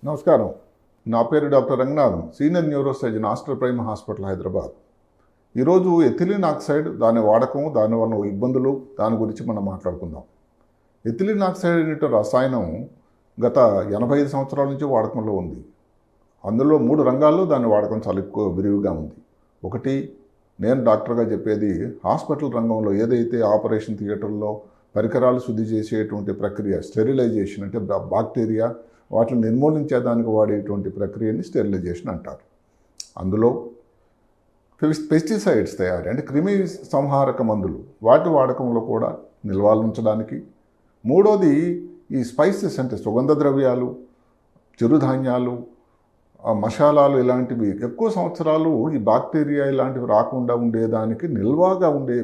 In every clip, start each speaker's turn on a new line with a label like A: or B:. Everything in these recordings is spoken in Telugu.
A: నమస్కారం. నా పేరు doctor Ranganathan, senior neuro surgeon, Aster prime hospital, Hyderabad. ఈరోజు ఎథిలిన్ ఆక్సైడ్, దాని వాడకం, దానివల్ల ఇబ్బందులు, దాని గురించి మనం మాట్లాడుకుందాం. ఎథిలిన్ ఆక్సైడ్ అనే రసాయనం గత 85 సంవత్సరాల నుంచి వాడకంలో ఉంది. అందులో 3 రంగాల్లో దాని వాడకం చాలా ఎక్కువ విరివిగా ఉంది. ఒకటి, నేను డాక్టర్గా చెప్పేది, హాస్పిటల్ రంగంలో ఏదైతే ఆపరేషన్ థియేటర్లో పరికరాలు శుద్ధి చేసేటువంటి ప్రక్రియ, స్టెరిలైజేషన్ అంటే బాక్టీరియా వాటిని నిర్మూలించేదానికి వాడేటువంటి ప్రక్రియని స్టెరిలైజేషన్ అంటారు. అందులో పెస్టిసైడ్స్ తయారీ అంటే క్రిమి సంహారక మందులు, వాటి వాడకంలో కూడా నిల్వలు ఉంచడానికి. మూడోది ఈ స్పైసెస్ అంటే సుగంధ ద్రవ్యాలు, చిరుధాన్యాలు, మసాలాలు, ఇలాంటివి ఎక్కువ సంవత్సరాలు ఈ బాక్టీరియా ఇలాంటివి రాకుండా ఉండేదానికి నిల్వగా ఉండే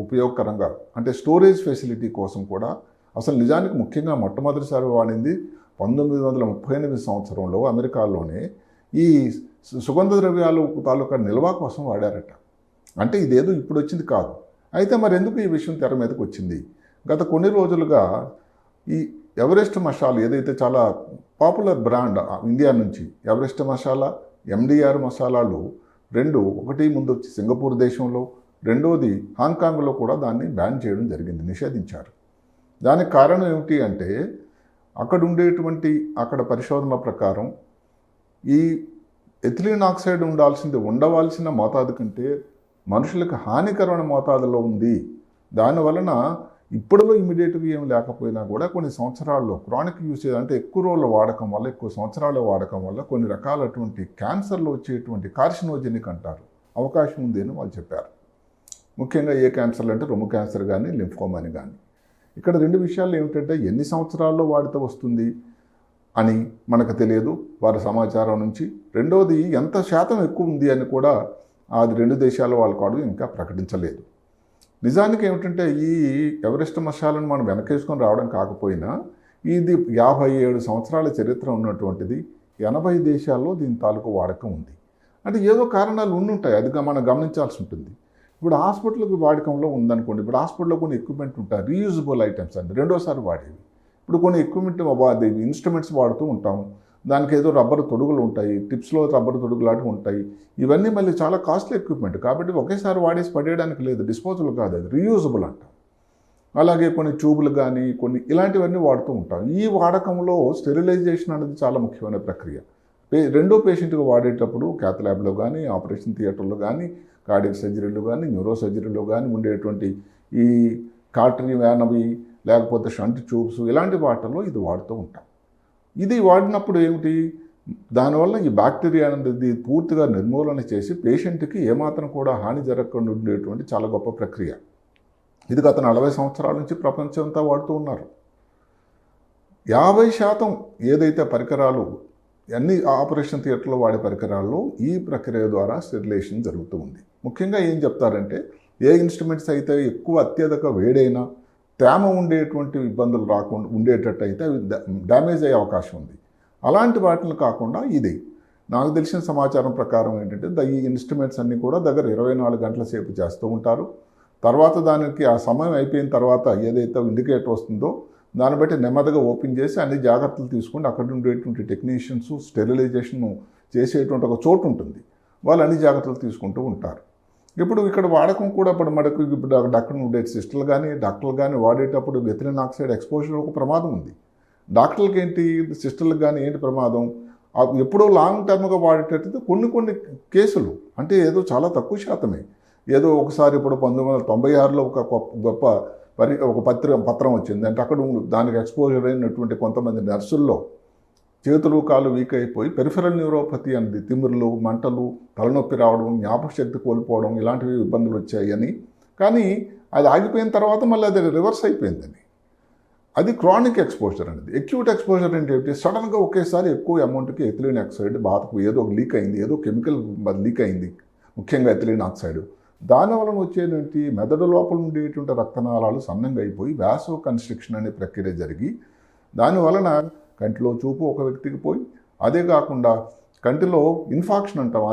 A: ఉపయోగకరంగా అంటే స్టోరేజ్ ఫెసిలిటీ కోసం కూడా. అసలు నిజానికి ముఖ్యంగా మొట్టమొదటిసారి వాడింది 1938 సంవత్సరంలో అమెరికాలోనే ఈ సుగంధ ద్రవ్యాలు తాలూకా నిల్వ కోసం వాడారట. అంటే ఇదేదో ఇప్పుడు వచ్చింది కాదు. అయితే మరి ఎందుకు ఈ విషయం తెర మీదకి వచ్చింది? గత కొన్ని రోజులుగా ఈ ఎవరెస్ట్ మసాలా ఏదైతే చాలా పాపులర్ బ్రాండ్ ఇండియా నుంచి, ఎవరెస్ట్ మసాలా, ఎండిఆర్ మసాలాలు రెండు, ఒకటి ముందు వచ్చి సింగపూర్ దేశంలో, రెండోది హాంకాంగ్లో కూడా దాన్ని బ్యాన్ చేయడం జరిగింది, నిషేధించారు. దానికి కారణం ఏమిటి అంటే అక్కడ పరిశోధనల ప్రకారం ఈ ఎథిలిన్ ఆక్సైడ్ ఉండవలసిన మోతాదు కంటే మనుషులకు హానికరమైన మోతాదులో ఉంది. దానివలన ఇప్పుడులో ఇమీడియట్గా ఏమి లేకపోయినా కూడా కొన్ని సంవత్సరాల్లో క్రానిక్ యూసేజ్ అంటే ఎక్కువ రోజుల వాడకం వల్ల, ఎక్కువ సంవత్సరాల వాడకం వల్ల కొన్ని రకాలటువంటి క్యాన్సర్లో వచ్చేటువంటి కార్సినోజెనిక్ అంటారు అవకాశం ఉంది అని వాళ్ళు చెప్పారు. ముఖ్యంగా ఏ క్యాన్సర్లు అంటే రొమ్ము క్యాన్సర్ కానీ, లింఫోమా అని కానీ. ఇక్కడ 2 విషయాలు ఏమిటంటే ఎన్ని సంవత్సరాల్లో వాడితే వస్తుంది అని మనకు తెలియదు వారి సమాచారం నుంచి. రెండవది ఎంత శాతం ఎక్కువ ఉంది అని కూడా అది 2 దేశాల వాళ్ళు కూడా ఇంకా ప్రకటించలేదు. నిజానికి ఏమిటంటే ఈ ఎవరెస్ట్ మసాలాను మనం వెనకేసుకొని రావడం కాకపోయినా ఇది 57 సంవత్సరాల చరిత్ర ఉన్నటువంటిది. 80 దేశాల్లో దీని తాలూకు వాడకం ఉంది. అంటే ఏదో కారణాలు ఉండుంటాయి, అది మనం గమనించాల్సి ఉంటుంది. ఇప్పుడు హాస్పిటల్కి వాడకంలో ఉందనుకోండి, ఇప్పుడు హాస్పిటల్లో కొన్ని ఎక్విప్మెంట్ ఉంటాయి, రీయూజబుల్ ఐటమ్స్ అండి, రెండోసారి వాడేవి. ఇప్పుడు కొన్ని ఎక్విప్మెంట్ ఇన్స్ట్రుమెంట్స్ వాడుతూ ఉంటాం, దానికి ఏదో రబ్బర్ తొడుగులు ఉంటాయి, టిప్స్లో రబ్బర్ తొడుగులు లాంటివి ఉంటాయి. ఇవన్నీ మళ్ళీ చాలా కాస్ట్లీ ఎక్విప్మెంట్ కాబట్టి ఒకేసారి వాడేసి పడేయడానికి లేదు, డిస్పోజబుల్ కాదు, అది రీయూజబుల్ అంటాం. అలాగే కొన్ని ట్యూబులు కానీ కొన్ని ఇలాంటివన్నీ వాడుతూ ఉంటాం. ఈ వాడకంలో స్టెరిలైజేషన్ అనేది చాలా ముఖ్యమైన ప్రక్రియ. రెండో పేషెంట్గా వాడేటప్పుడు క్యాత్ ల్యాబ్లో కానీ, ఆపరేషన్ థియేటర్లో కానీ, కార్డియక్ సర్జరీలో కానీ, న్యూరో సర్జరీలో కానీ ఉండేటువంటి ఈ కార్టరీ వ్యానవి లేకపోతే షంట్ ట్యూబ్స్ ఇలాంటి వాటిల్లో ఇది వాడుతూ ఉంటాం. ఇది వాడినప్పుడు ఏమిటి, దానివల్ల ఈ బాక్టీరియా అనేది పూర్తిగా నిర్మూలన చేసి పేషెంట్కి ఏమాత్రం కూడా హాని జరగకుండా ఉండేటువంటి చాలా గొప్ప ప్రక్రియ. ఇది గత 40 సంవత్సరాల నుంచి ప్రపంచం అంతా వాడుతూ ఉన్నారు. 50% ఏదైతే పరికరాలు అన్ని ఆపరేషన్ థియేటర్లో వాడే పరికరాల్లో ఈ ప్రక్రియ ద్వారా స్టెరిలైజేషన్ జరుగుతూ ఉంది. ముఖ్యంగా ఏం చెప్తారంటే ఏ ఇన్స్ట్రుమెంట్స్ అయితే ఎక్కువ అత్యధిక వేడైనా తేమ ఉండేటువంటి ఇబ్బందులు రాకుండా ఉండేటట్టు అయితే అవి డ్యామేజ్ అయ్యే అవకాశం ఉంది. అలాంటి వాటిని కాకుండా ఇది నాకు తెలిసిన సమాచారం ప్రకారం ఏంటంటే ఈ ఇన్స్ట్రుమెంట్స్ అన్నీ కూడా దగ్గర 24 గంటల సేపు చేస్తూ ఉంటారు. తర్వాత దానికి ఆ సమయం అయిపోయిన తర్వాత ఏదైతే ఇండికేటర్ వస్తుందో దాన్ని బట్టి నెమ్మదిగా ఓపెన్ చేసి అన్ని జాగ్రత్తలు తీసుకుంటే అక్కడ ఉండేటువంటి టెక్నీషియన్స్ స్టెరిలైజేషన్ చేసేటువంటి ఒక చోటు ఉంటుంది, వాళ్ళు అన్ని జాగ్రత్తలు తీసుకుంటూ ఉంటారు. ఇప్పుడు ఇక్కడ వాడకం కూడా మనకు డాక్టర్ ఉండే డాక్టర్లు కానీ వాడేటప్పుడు ఎథిలిన్ ఆక్సైడ్ ఎక్స్పోజర్ ఒక ప్రమాదం ఉంది. డాక్టర్లకి ఏంటి, సిస్టర్లకు కానీ ఏంటి ప్రమాదం, ఎప్పుడో లాంగ్ టర్మ్గా వాడేటట్టు కొన్ని కేసులు అంటే ఏదో చాలా తక్కువ శాతమే. ఏదో ఒకసారి ఇప్పుడు 1996లో ఒక పత్రం వచ్చింది అంటే అక్కడ దానికి ఎక్స్పోజర్ అయినటువంటి కొంతమంది నర్సుల్లో చేతులు కాళ్ళు వీక్ అయిపోయి పెరిఫెరల్ న్యూరోపతి అనేది తిమ్మిర్లు, మంటలు, తలనొప్పి రావడం, జ్ఞాపక శక్తి కోల్పోవడం ఇలాంటివి ఇబ్బందులు వచ్చాయని. కానీ అది ఆగిపోయిన తర్వాత మళ్ళీ అది రివర్స్ అయిపోయిందని. అది క్రానిక్ ఎక్స్పోజర్ అనేది. అక్యూట్ ఎక్స్పోజర్ ఏంటి, సడన్గా ఒకేసారి ఎక్కువ అమౌంట్కి ఎథిలిన్ ఆక్సైడ్ బాధకు ఏదో లీక్ అయింది, ఏదో కెమికల్ లీక్ అయింది, ముఖ్యంగా ఎథిలిన్ ఆక్సైడ్. దానివల్ల వచ్చేటువంటి మెదడు లోపల ఉండేటువంటి రక్తనాళాలు సన్నంగా అయిపోయి వ్యాసో కన్స్ట్రిక్షన్ అనే ప్రక్రియ జరిగి దానివలన కంటిలో చూపు ఒక వ్యక్తికి పోయి, అదే కాకుండా కంటిలో ఇన్ఫాక్షన్ అంటాం,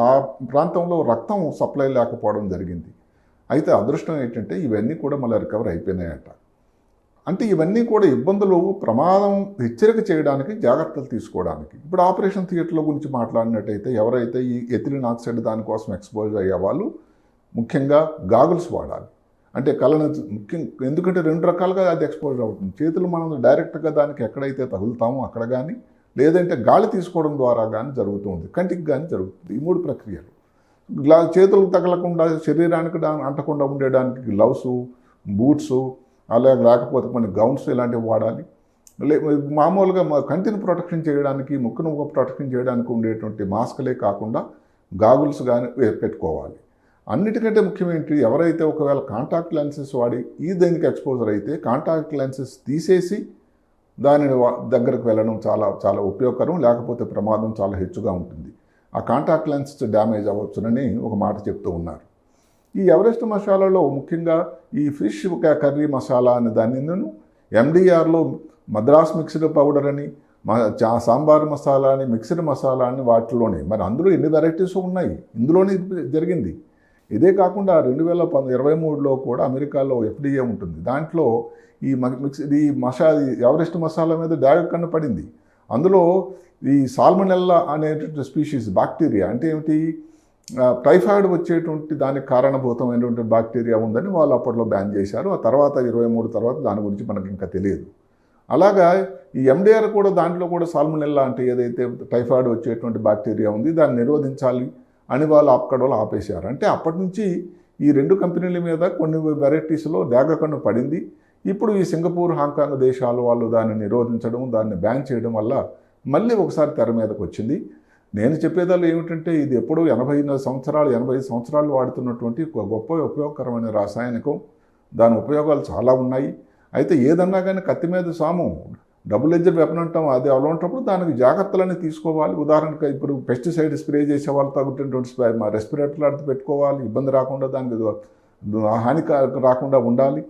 A: ఆ ప్రాంతంలో రక్తం సప్లై లేకపోవడం జరిగింది. అయితే అదృష్టం ఏంటంటే ఇవన్నీ కూడా మళ్ళీ రికవర్ అయిపోయినాయట. అంటే ఇవన్నీ కూడా ఇబ్బందులు, ప్రమాదం హెచ్చరిక చేయడానికి, జాగ్రత్తలు తీసుకోవడానికి. ఇప్పుడు ఆపరేషన్ థియేటర్ల గురించి మాట్లాడినట్టయితే ఎవరైతే ఈ ఎథిలిన్ ఆక్సైడ్ దానికోసం ఎక్స్పోజ్ అయ్యే వాళ్ళు ముఖ్యంగా గాగుల్స్ వాడాలి. అంటే కళ్ళను ఎందుకంటే 2 రకాలుగా అది ఎక్స్పోజ్ అవుతుంది. చేతులు మనం డైరెక్ట్గా దానికి ఎక్కడైతే తగులుతామో అక్కడ కానీ, లేదంటే గాలి తీసుకోవడం ద్వారా కానీ జరుగుతుంది, కంటికి కానీ జరుగుతుంది. ఈ 3 ప్రక్రియలు. చేతులకు తగలకుండా, శరీరానికి అంటకుండా ఉండడానికి గ్లౌసు, బూట్సు, అలాగే లేకపోతే కొన్ని గౌన్స్ ఇలాంటివి వాడాలి. మామూలుగా కంటిని ప్రొటెక్షన్ చేయడానికి, ముక్కును ప్రొటెక్షన్ చేయడానికి ఉండేటువంటి మాస్కులే కాకుండా గాగుల్స్ కానీ పెట్టుకోవాలి. అన్నిటికంటే ముఖ్యమేంటి, ఎవరైతే ఒకవేళ కాంటాక్ట్ లెన్సెస్ వాడి దీనికి ఎక్స్పోజర్ అయితే కాంటాక్ట్ లెన్సెస్ తీసేసి దానిని దగ్గరకు వెళ్ళడం చాలా చాలా ఉపయోగకరం, లేకపోతే ప్రమాదం చాలా హెచ్చుగా ఉంటుంది. ఆ కాంటాక్ట్ లెన్స్ డ్యామేజ్ అవ్వచ్చునని ఒక మాట చెప్తూ ఉన్నారు. ఈ ఎవరెస్ట్ మసాలాలో ముఖ్యంగా ఈ ఫిష్ కర్రీ మసాలా అనే దాన్ని ఎండిఆర్లో మద్రాస్ మిక్స్డ్ పౌడర్ అని, సాంబార్ మసాలా అని, మిక్స్డ్ మసాలా అని వాటిలోనే మరి అందులో ఎన్ని వెరైటీస్ ఉన్నాయి, ఇందులోనే జరిగింది. ఇదే కాకుండా 2023లో కూడా అమెరికాలో FDA ఉంటుంది. దాంట్లో ఈ ఎవరెస్ట్ మసాలా మీద డాగ కన్ను పడింది. అందులో ఈ సాల్మనెల్లా అనేటువంటి స్పీషీస్ బ్యాక్టీరియా, అంటే ఏమిటి, టైఫాయిడ్ వచ్చేటువంటి దానికి కారణభూతమైనటువంటి బ్యాక్టీరియా ఉందని వాళ్ళు అప్పట్లో బ్యాన్ చేశారు. ఆ తర్వాత 23 తర్వాత దాని గురించి మనకి ఇంకా తెలియదు. అలాగా ఈ MDR కూడా దాంట్లో కూడా సాల్మనెల్లా అంటే ఏదైతే టైఫాయిడ్ వచ్చేటువంటి బ్యాక్టీరియా ఉంది దాన్ని నిరోధించాలి అని వాళ్ళు ఆపేశారు. అంటే అప్పటి నుంచి ఈ 2 కంపెనీల మీద కొన్ని వెరైటీస్లో డాగకన్ను పడింది. ఇప్పుడు ఈ సింగపూర్, హాంకాంగ్ దేశాలు వాళ్ళు దాన్ని నిరోధించడం, దాన్ని బ్యాన్ చేయడం వల్ల మళ్ళీ ఒకసారి తెర మీదకి వచ్చింది. నేను చెప్పేదాళ్ళు ఏమిటంటే ఇది ఎప్పుడూ 85 సంవత్సరాలు వాడుతున్నటువంటి గొప్ప ఉపయోగకరమైన రాసాయనికం. దాని ఉపయోగాలు చాలా ఉన్నాయి. అయితే ఏదన్నా కానీ కత్తి మీద సాము, డబుల్ ఎడ్జెడ్ వెపన్ అంటాం, అది అలాంటప్పుడు దానికి జాగ్రత్తలన్నీ తీసుకోవాలి. ఉదాహరణకు ఇప్పుడు పెస్టిసైడ్ స్ప్రే చేసే వాళ్ళు తగ్గుతున్నటువంటి రెస్పిరేటర్లు అడిగి పెట్టుకోవాలి, ఇబ్బంది రాకుండా, దానికి హాని రాకుండా ఉండాలి.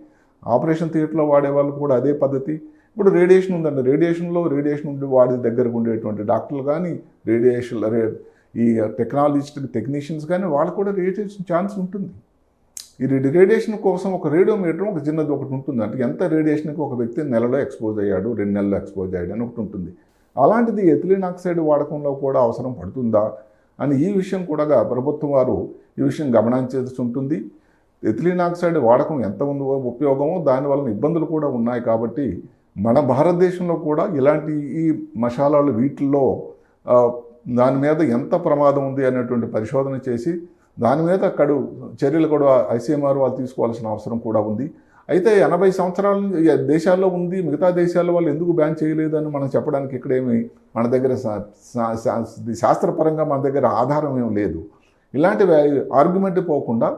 A: ఆపరేషన్ థియేటర్లో వాడే వాళ్ళు కూడా అదే పద్ధతి. ఇప్పుడు రేడియేషన్ ఉందండి, రేడియేషన్ ఉండి వాడి దగ్గరకు ఉండేటువంటి డాక్టర్లు కానీ, ఈ టెక్నీషియన్స్ కానీ వాళ్ళు కూడా రేడియేషన్ ఛాన్స్ ఉంటుంది. ఈ రేడియేషన్ కోసం ఒక రేడియోమీటర్ ఒక చిన్నది ఒకటి ఉంటుంది. అంటే ఎంత రేడియేషన్కి ఒక వ్యక్తి నెలలో ఎక్స్పోజ్ అయ్యాడు, 2 నెలల్లో ఎక్స్పోజ్ అయ్యాడు అని ఒకటి ఉంటుంది. అలాంటిది ఎథిలిన్ ఆక్సైడ్ వాడకంలో కూడా అవసరం పడుతుందా అని ఈ విషయం కూడా ప్రభుత్వం వారు ఈ విషయం గమనించాల్సి ఉంటుంది. ఎథిలిన్ ఆక్సైడ్ వాడకం ఎంత ఉందో ఉపయోగమో దానివల్ల ఇబ్బందులు కూడా ఉన్నాయి. కాబట్టి మన భారతదేశంలో కూడా ఇలాంటి ఈ మసాలాలు వీటిల్లో దాని మీద ఎంత ప్రమాదం ఉంది అనేటువంటి పరిశోధన చేసి దాని మీద చర్యలు కూడా ICMR వాళ్ళు తీసుకోవాల్సిన అవసరం కూడా ఉంది. అయితే 80 సంవత్సరాల దేశాల్లో ఉంది, మిగతా దేశాల్లో వాళ్ళు ఎందుకు బ్యాన్ చేయలేదని మనం చెప్పడానికి ఇక్కడేమి మన దగ్గర శాస్త్రపరంగా మన దగ్గర ఆధారం ఏం లేదు. ఇలాంటి ఆర్గ్యుమెంట్ పోకుండా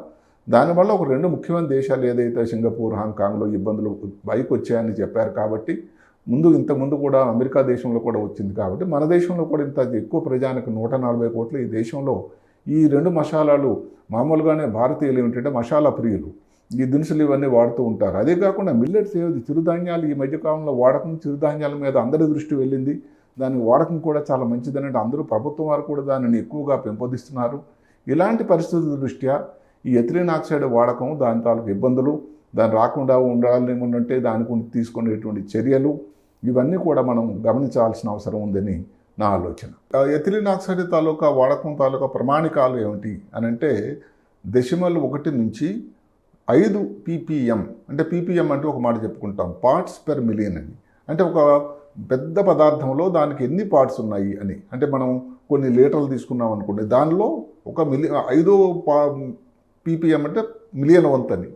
A: దానివల్ల ఒక 2 ముఖ్యమైన దేశాలు ఏదైతే సింగపూర్, హాంకాంగ్లో ఇబ్బందులు బైక్ వచ్చాయని చెప్పారు. కాబట్టి ఇంతకుముందు కూడా అమెరికా దేశంలో కూడా వచ్చింది. కాబట్టి మన దేశంలో కూడా ఇంత ఎక్కువ ప్రజానికి 140 కోట్లు ఈ దేశంలో ఈ 2 మసాలాలు మామూలుగానే భారతీయులు ఏమిటంటే మసాలా ప్రియులు, ఈ దినుసులు ఇవన్నీ వాడుతూ ఉంటారు. అదే కాకుండా మిల్లెట్స్ చిరుధాన్యాలు ఈ మధ్యకాలంలో వాడకం, చిరుధాన్యాల మీద అందరి దృష్టి వెళ్ళింది. దాని వాడకం కూడా చాలా మంచిదని అందరూ ప్రభుత్వం వారు కూడా దానిని ఎక్కువగా పెంపొందిస్తున్నారు. ఇలాంటి పరిస్థితుల దృష్ట్యా ఈ ఎథిలిన్ ఆక్సైడ్ వాడకం, దాని తాలూకు ఇబ్బందులు, దాన్ని రాకుండా ఉండాలంటే దానికి తీసుకునేటువంటి చర్యలు ఇవన్నీ కూడా మనం గమనించాల్సిన అవసరం ఉందని నా ఆలోచన. ఎథిలిన్ ఆక్సైడ్ తాలూకా వాడకం తాలూకా ప్రమాణికాలు ఏమిటి అని అంటే 0.1 నుంచి 5 ppm, అంటే ppm అంటే ఒక మాట చెప్పుకుంటాం, పార్ట్స్ పెర్ మిలియన్ అని. అంటే ఒక పెద్ద పదార్థంలో దానికి ఎన్ని పార్ట్స్ ఉన్నాయి అని. అంటే మనం కొన్ని లీటర్లు తీసుకున్నాం అనుకోండి, దానిలో 5 ppm అంటే మిలియన్ వంతని,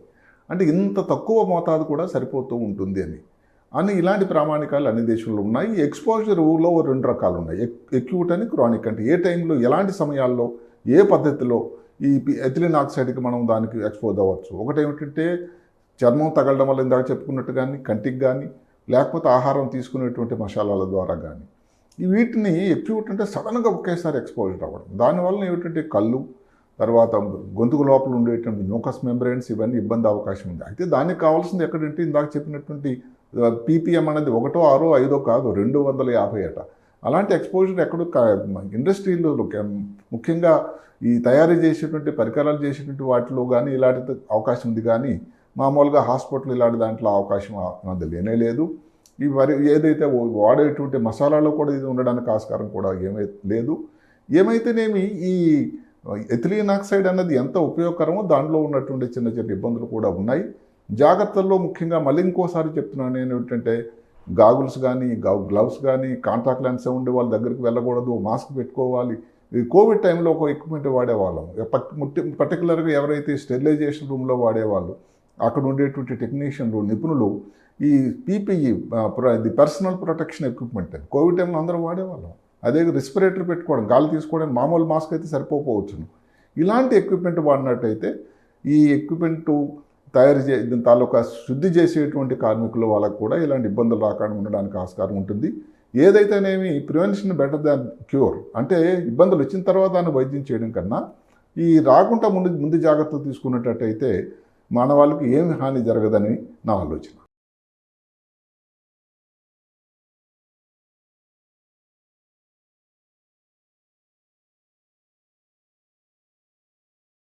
A: అంటే ఇంత తక్కువ మోతాదు కూడా సరిపోతూ ఉంటుంది అని ఇలాంటి ప్రామాణికాలు అన్ని దేశాల్లో ఉన్నాయి. ఎక్స్పోజర్లో 2 రకాలు ఉన్నాయి, ఎక్యూట్ అని క్రానిక్. అంటే ఏ టైంలో, ఎలాంటి సమయాల్లో, ఏ పద్ధతిలో ఈ ఎథిలిన్ ఆక్సైడ్కి మనం దానికి ఎక్స్పోజ్ అవ్వచ్చు. ఒకటి ఏమిటంటే చర్మం తగలడం వల్ల ఇందాక చెప్పుకున్నట్టు కానీ, కంటికి కానీ, లేకపోతే ఆహారం తీసుకునేటువంటి మసాలాల ద్వారా కానీ. వీటిని ఎక్యూట్ అంటే సడన్గా ఒకేసారి ఎక్స్పోజర్ అవ్వడం. దానివల్ల ఏమిటంటే కళ్ళు, తర్వాత గొంతుకు లోపల ఉండేటువంటి మ్యూకస్ మెంబ్రెయిన్స్ ఇవన్నీ ఇబ్బంది అవకాశం ఉంది. అయితే దానికి కావాల్సింది ఎక్కడంటే ఇందాక చెప్పినటువంటి ppm అనేది 1, 6, 5 కాదు, 250 అట. అలాంటి ఎక్స్పోజర్ ఎక్కడో ఇండస్ట్రీలో ముఖ్యంగా ఈ తయారీ చేసేటువంటి పరికరాలు చేసేటువంటి వాటిలో కానీ ఇలాంటి అవకాశం ఉంది. కానీ మామూలుగా హాస్పిటల్ ఇలాంటి దాంట్లో అవకాశం అది లేనే లేదు. ఈ ఏదైతే వాడేటువంటి మసాలాలో కూడా ఇది ఉండడానికి ఆస్కారం కూడా లేదు. ఏమైతేనేమి ఈ ఎథిలీన్ ఆక్సైడ్ అన్నది ఎంత ఉపయోగకరమో దాంట్లో ఉన్నటువంటి చిన్న చిన్న ఇబ్బందులు కూడా ఉన్నాయి. జాగ్రత్తల్లో ముఖ్యంగా మళ్ళీ ఇంకోసారి చెప్తున్నాను నేను ఏంటంటే, గాగుల్స్ కానీ గ్లవ్స్ కానీ కాంటాక్ట్ లెన్స్ ఉండే వాళ్ళ దగ్గరికి వెళ్ళకూడదు, మాస్క్ పెట్టుకోవాలి. ఈ కోవిడ్ టైంలో ఒక ఎక్విప్మెంట్ వాడేవాళ్ళం. పర్టికులర్గా ఎవరైతే స్టెరిలైజేషన్ రూమ్లో వాడేవాళ్ళు, అక్కడ ఉండేటువంటి టెక్నీషియన్లు నిపుణులు ఈ PPE the personal protection equipment Covid టైంలో అందరూ వాడేవాళ్ళం. అదే రెస్పిరేటర్ పెట్టుకోవడం, గాలి తీసుకోవడానికి మామూలు మాస్క్ అయితే సరిపోవచ్చును. ఇలాంటి ఎక్విప్మెంట్ వాడినట్టయితే ఈ ఎక్విప్మెంట్ దీని తాలూకా శుద్ధి చేసేటువంటి కార్మికులు వాళ్ళకు కూడా ఇలాంటి ఇబ్బందులు రాకుండా ఉండడానికి ఆస్కారం ఉంటుంది. ఏదైతేనేమి ప్రివెన్షన్ బెటర్ దాన్ క్యూర్. అంటే ఇబ్బందులు వచ్చిన తర్వాత దాన్ని వైద్యం చేయడం కన్నా ఈ రాకుండా ముందు జాగ్రత్తలు తీసుకున్నట్టయితే మానవాళికి ఏమి హాని జరగదని నా ఆలోచన.